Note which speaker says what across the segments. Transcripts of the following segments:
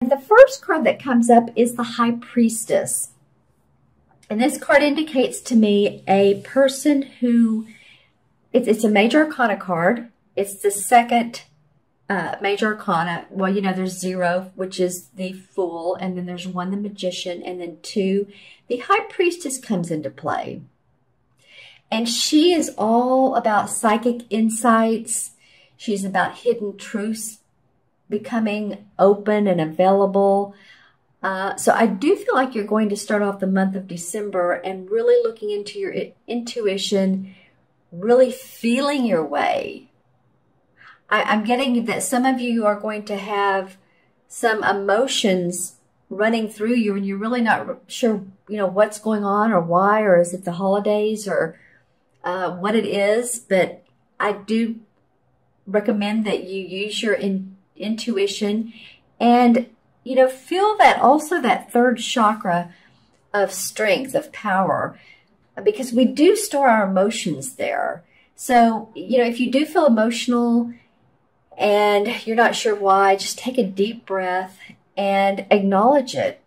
Speaker 1: The first card that comes up is the High Priestess. And this card indicates to me a person who, it's a major arcana card. It's the second major arcana. Well, you know, there's 0, which is the Fool, and then there's 1, the Magician, and then 2, the High Priestess comes into play. And she is all about psychic insights. She's about hidden truths becoming open and available. So I do feel like you're going to start off the month of December and really looking into your intuition, really feeling your way. I'm getting that some of you are going to have some emotions running through you and you're really not sure, you know, what's going on or why, or is it the holidays or what it is. But I do recommend that you use your intuition and, you know, feel that also that third chakra of strength, of power, because we do store our emotions there. So, you know, if you do feel emotional and you're not sure why, just take a deep breath and acknowledge it.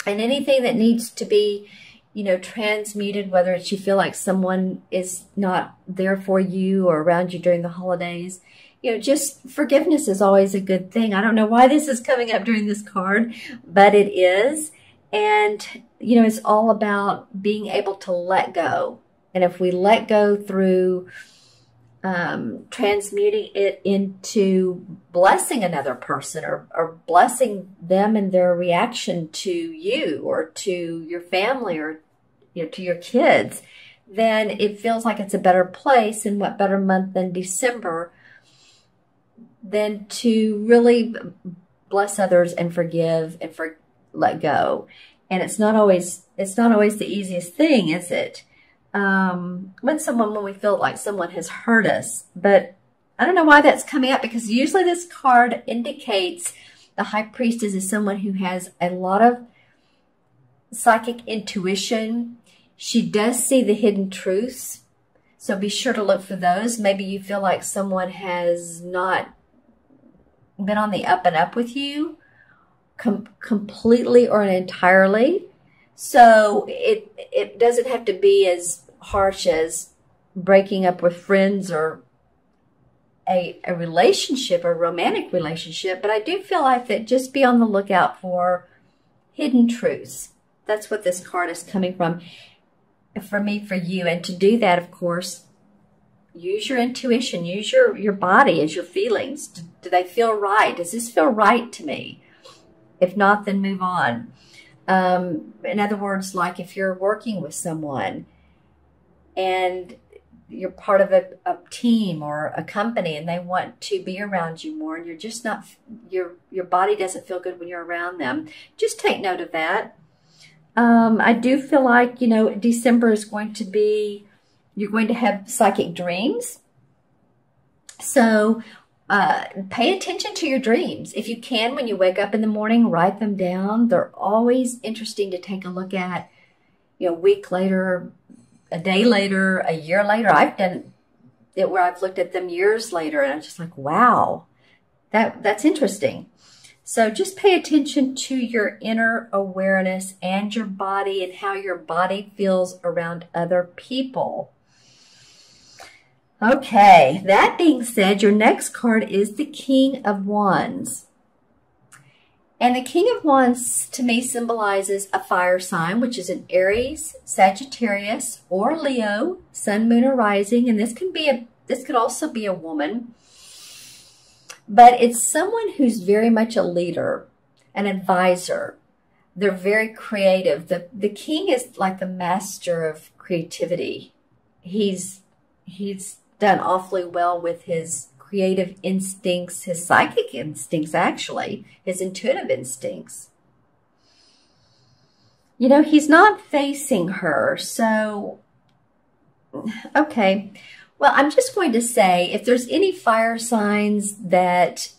Speaker 1: And anything that needs to be, you know, transmuted, whether it's you feel like someone is not there for you or around you during the holidays, you know, just forgiveness is always a good thing. I don't know why this is coming up during this card, but it is. And, you know, it's all about being able to let go. And if we let go through transmuting it into blessing another person or blessing them and their reaction to you or to your family or, you know, to your kids, then it feels like it's a better place. And what better month than December than to really bless others and forgive and let go. And it's not always the easiest thing, is it? When we feel like someone has hurt us. But I don't know why that's coming up, because usually this card indicates the High Priestess is someone who has a lot of psychic intuition. She does see the hidden truths. So be sure to look for those. Maybe you feel like someone has not been on the up and up with you completely or entirely. So it doesn't have to be as harsh as breaking up with friends or a relationship, a romantic relationship. But I do feel like that just be on the lookout for hidden truths. That's what this card is coming from for me, for you. And to do that, of course, use your intuition, use your body as your feelings. Do they feel right? Does this feel right to me? If not, then move on. In other words, like if you're working with someone and you're part of a team or a company and they want to be around you more and you're just not, your body doesn't feel good when you're around them, just take note of that. I do feel like, you know, December is going to be, you're going to have psychic dreams. So pay attention to your dreams. If you can, when you wake up in the morning, write them down. They're always interesting to take a look at, you know, a week later, a day later, a year later. I've done it where I've looked at them years later and I'm just like, wow, that's interesting. So just pay attention to your inner awareness and your body and how your body feels around other people. Okay, that being said, your next card is the King of Wands. And the King of Wands to me symbolizes a fire sign, which is an Aries, Sagittarius, or Leo, Sun, Moon, or Rising. And this could also be a woman. But it's someone who's very much a leader, an advisor. They're very creative. The king is like the master of creativity. He's done awfully well with his creative instincts, his psychic instincts, actually, his intuitive instincts. You know, he's not facing her, so, okay. Well, I'm just going to say, if there's any fire signs that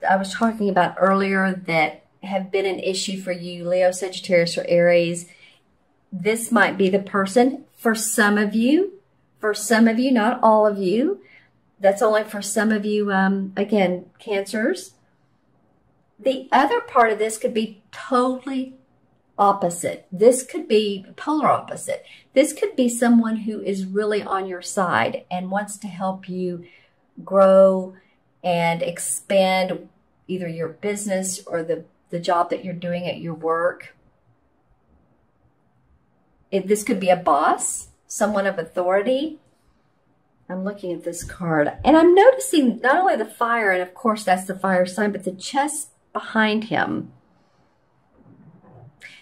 Speaker 1: I was talking about earlier that have been an issue for you, Leo, Sagittarius, or Aries, this might be the person. For some of you, not all of you. That's only for some of you, again, Cancers. The other part of this could be totally opposite. This could be polar opposite. This could be someone who is really on your side and wants to help you grow and expand either your business or the job that you're doing at your work. This could be a boss, someone of authority. I'm looking at this card and I'm noticing not only the fire, and of course that's the fire sign, but the chest behind him.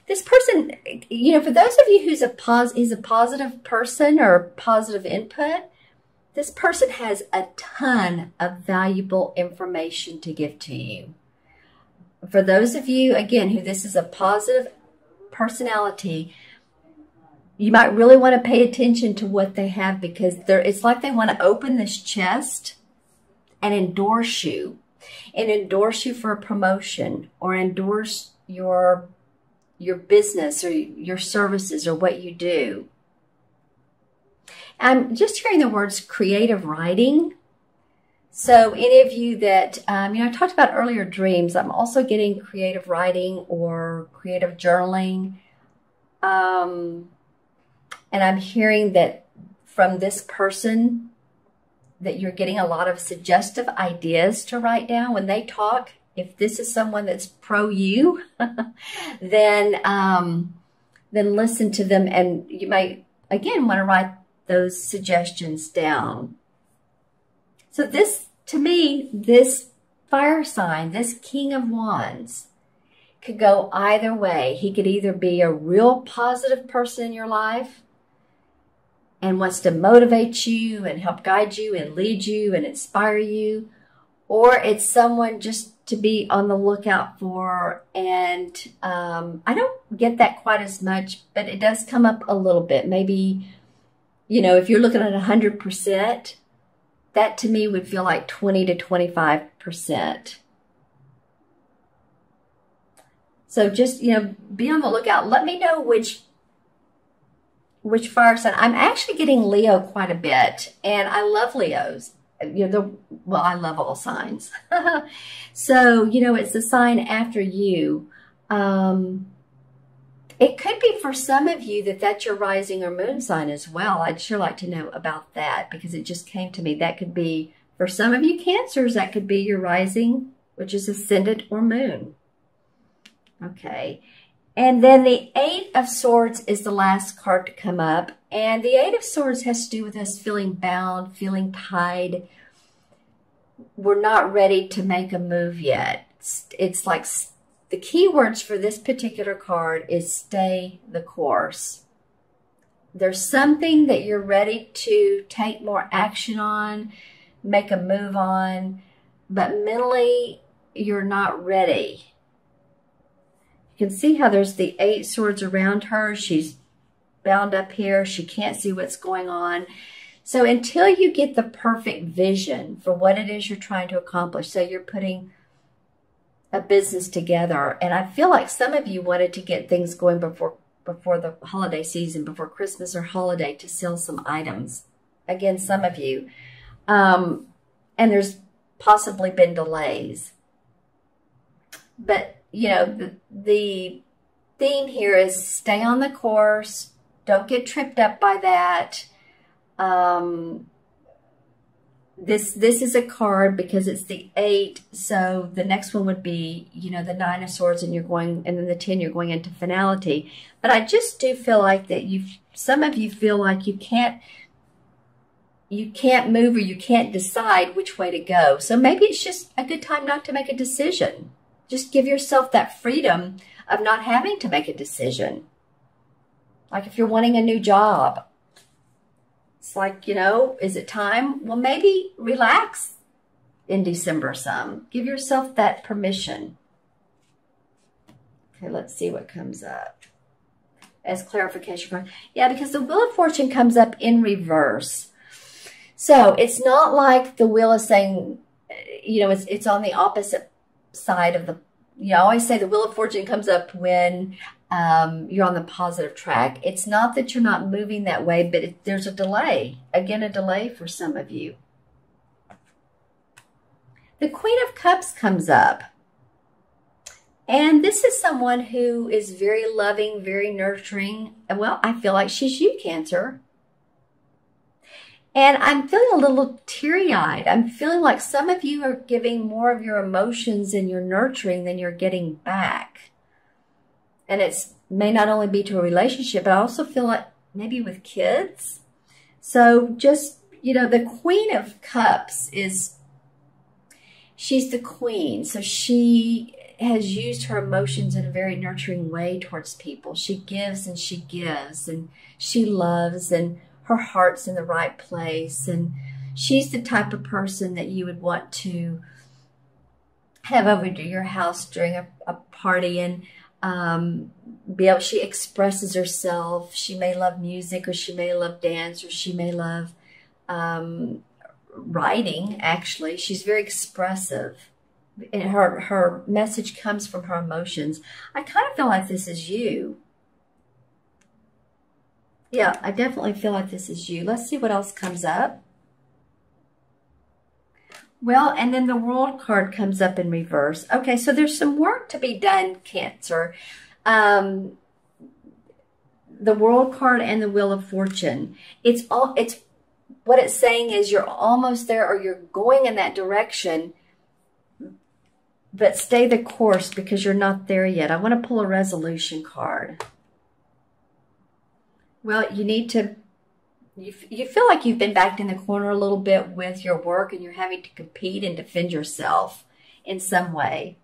Speaker 1: This person, you know, for those of you who's a positive person or positive input, this person has a ton of valuable information to give to you. For those of you, again, who this is a positive personality, you might really want to pay attention to what they have, because it's like they want to open this chest and endorse you for a promotion, or endorse your business or your services or what you do. I'm just hearing the words creative writing. So any of you that, you know, I talked about earlier dreams, I'm also getting creative writing or creative journaling. And I'm hearing that from this person that you're getting a lot of suggestive ideas to write down when they talk. If this is someone that's pro you, then listen to them, and you might, again, want to write those suggestions down. So this, to me, this fire sign, this King of Wands, could go either way. He could either be a real positive person in your life and wants to motivate you and help guide you and lead you and inspire you, or it's someone just to be on the lookout for. And I don't get that quite as much, but it does come up a little bit. Maybe, you know, if you're looking at 100%, that to me would feel like 20 to 25%. So just, you know, be on the lookout. Let me know which fire sign. I'm actually getting Leo quite a bit, and I love Leos. You know, well, I love all signs. So, you know, it's the sign after you. It could be for some of you that's your rising or moon sign as well. I'd sure like to know about that, because it just came to me. That could be, for some of you Cancers, that could be your rising, which is ascendant or moon. Okay. And then the Eight of Swords is the last card to come up. And the Eight of Swords has to do with us feeling bound, feeling tied. We're not ready to make a move yet. It's like the key words for this particular card is stay the course. There's something that you're ready to take more action on, make a move on, but mentally you're not ready. You can see how there's the Eight Swords around her. She's bound up here. She can't see what's going on. So until you get the perfect vision for what it is you're trying to accomplish, so you're putting a business together, and I feel like some of you wanted to get things going before the holiday season, before Christmas or holiday, to sell some items. Again, some of you. And there's possibly been delays. But you know, the theme here is stay on the course. Don't get tripped up by that. This is a card because it's the 8. So the next one would be, you know, the 9 of Swords, and then the 10, you're going into finality. But I just do feel like that some of you feel like you can't move, or you can't decide which way to go. So maybe it's just a good time not to make a decision. Just give yourself that freedom of not having to make a decision. Like if you're wanting a new job, it's like, you know, is it time? Well, maybe relax in December some. Give yourself that permission. Okay, let's see what comes up as clarification card. Yeah, because the Wheel of Fortune comes up in reverse. So it's not like the wheel is saying, you know, it's on the opposite side of the, you know, I always say the Wheel of Fortune comes up when you're on the positive track. It's not that you're not moving that way, but there's a delay. Again, a delay for some of you. The Queen of Cups comes up. And this is someone who is very loving, very nurturing. Well, I feel like she's you, Cancer. And I'm feeling a little teary-eyed. I'm feeling like some of you are giving more of your emotions and your nurturing than you're getting back. And it may not only be to a relationship, but I also feel like maybe with kids. So just, you know, the Queen of Cups she's the queen. So she has used her emotions in a very nurturing way towards people. She gives and she gives and she loves and her heart's in the right place. And she's the type of person that you would want to have over to your house during a party and she expresses herself. She may love music, or she may love dance, or she may love writing, actually. She's very expressive. And her message comes from her emotions. I kind of feel like this is you. Yeah, I definitely feel like this is you. Let's see what else comes up. Well, and then the World card comes up in reverse. Okay, so there's some work to be done, Cancer. The World card and the Wheel of Fortune. It's what it's saying is you're almost there, or you're going in that direction, but stay the course because you're not there yet. I want to pull a resolution card. Well, you need to, you feel like you've been backed in the corner a little bit with your work, and you're having to compete and defend yourself in some way.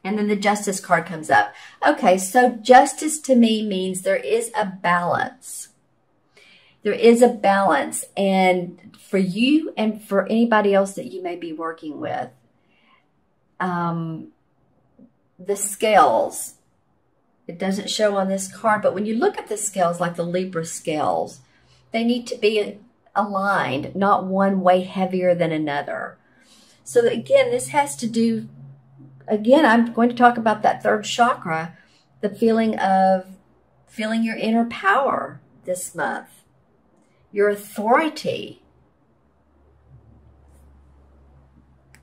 Speaker 1: And then the Justice card comes up. Okay, so justice to me means there is a balance. There is a balance. And for you and for anybody else that you may be working with, the scales, it doesn't show on this card, but when you look at the scales, like the Libra scales, they need to be aligned, not one way heavier than another. So again, this has to do, again, I'm going to talk about that third chakra, the feeling of feeling your inner power this month, your authority.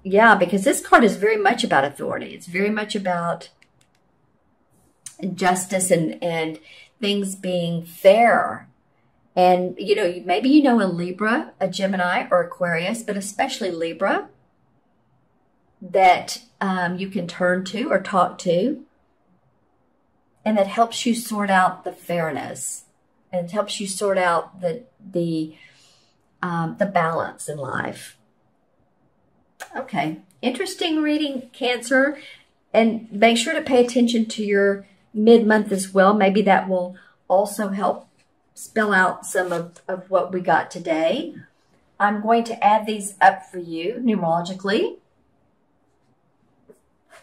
Speaker 1: Yeah, because this card is very much about authority. It's very much about justice and things being fair. And, you know, maybe you know a Libra, a Gemini, or Aquarius, but especially Libra, that you can turn to or talk to, and that helps you sort out the fairness, and helps you sort out the balance in life. Okay, interesting reading, Cancer, and make sure to pay attention to your mid-month as well. Maybe that will also help spell out some of what we got today. I'm going to add these up for you numerologically.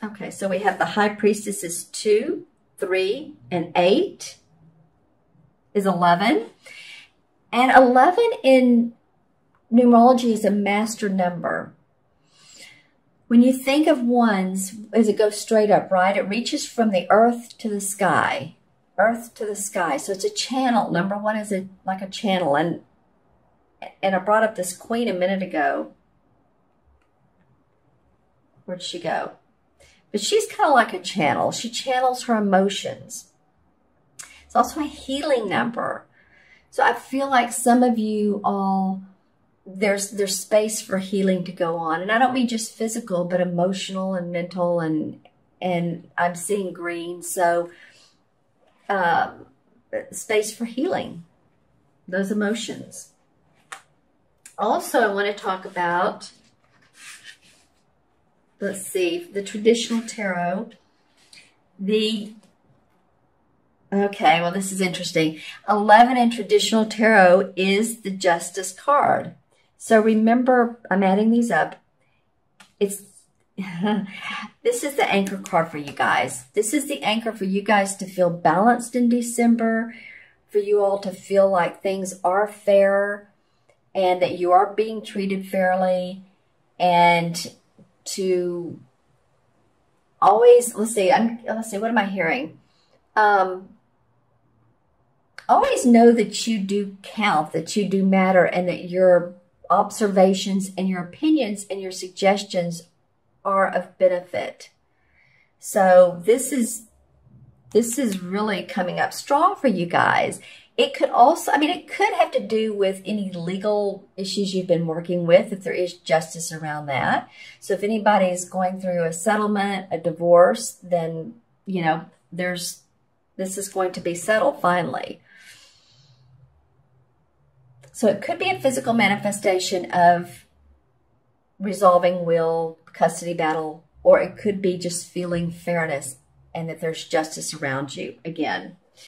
Speaker 1: Okay, so we have the High Priestess is 2, 3, and 8 is 11. And 11 in numerology is a master number. When you think of ones, as it goes straight up, right? It reaches from the earth to the sky. Earth to the sky. So it's a channel. Number one is like a channel. And I brought up this queen a minute ago. Where'd she go? But she's kind of like a channel. She channels her emotions. It's also a healing number. So I feel like some of you all, there's space for healing to go on. And I don't mean just physical, but emotional and mental, and I'm seeing green. So space for healing those emotions. Also, I want to talk about, let's see, the traditional tarot. Okay, well, this is interesting. 11 in traditional tarot is the Justice card. So remember, I'm adding these up. This is the anchor card for you guys. This is the anchor for you guys to feel balanced in December, for you all to feel like things are fair and that you are being treated fairly, and to always, let's see, what am I hearing? Always know that you do count, that you do matter, and that your observations and your opinions and your suggestions are of benefit. So this is really coming up strong for you guys. It could also, I mean, it could have to do with any legal issues you've been working with, if there is justice around that. So if anybody's going through a settlement, a divorce, then, you know, this is going to be settled finally. So it could be a physical manifestation of resolving will, custody battle, or it could be just feeling fairness and that there's justice around you again.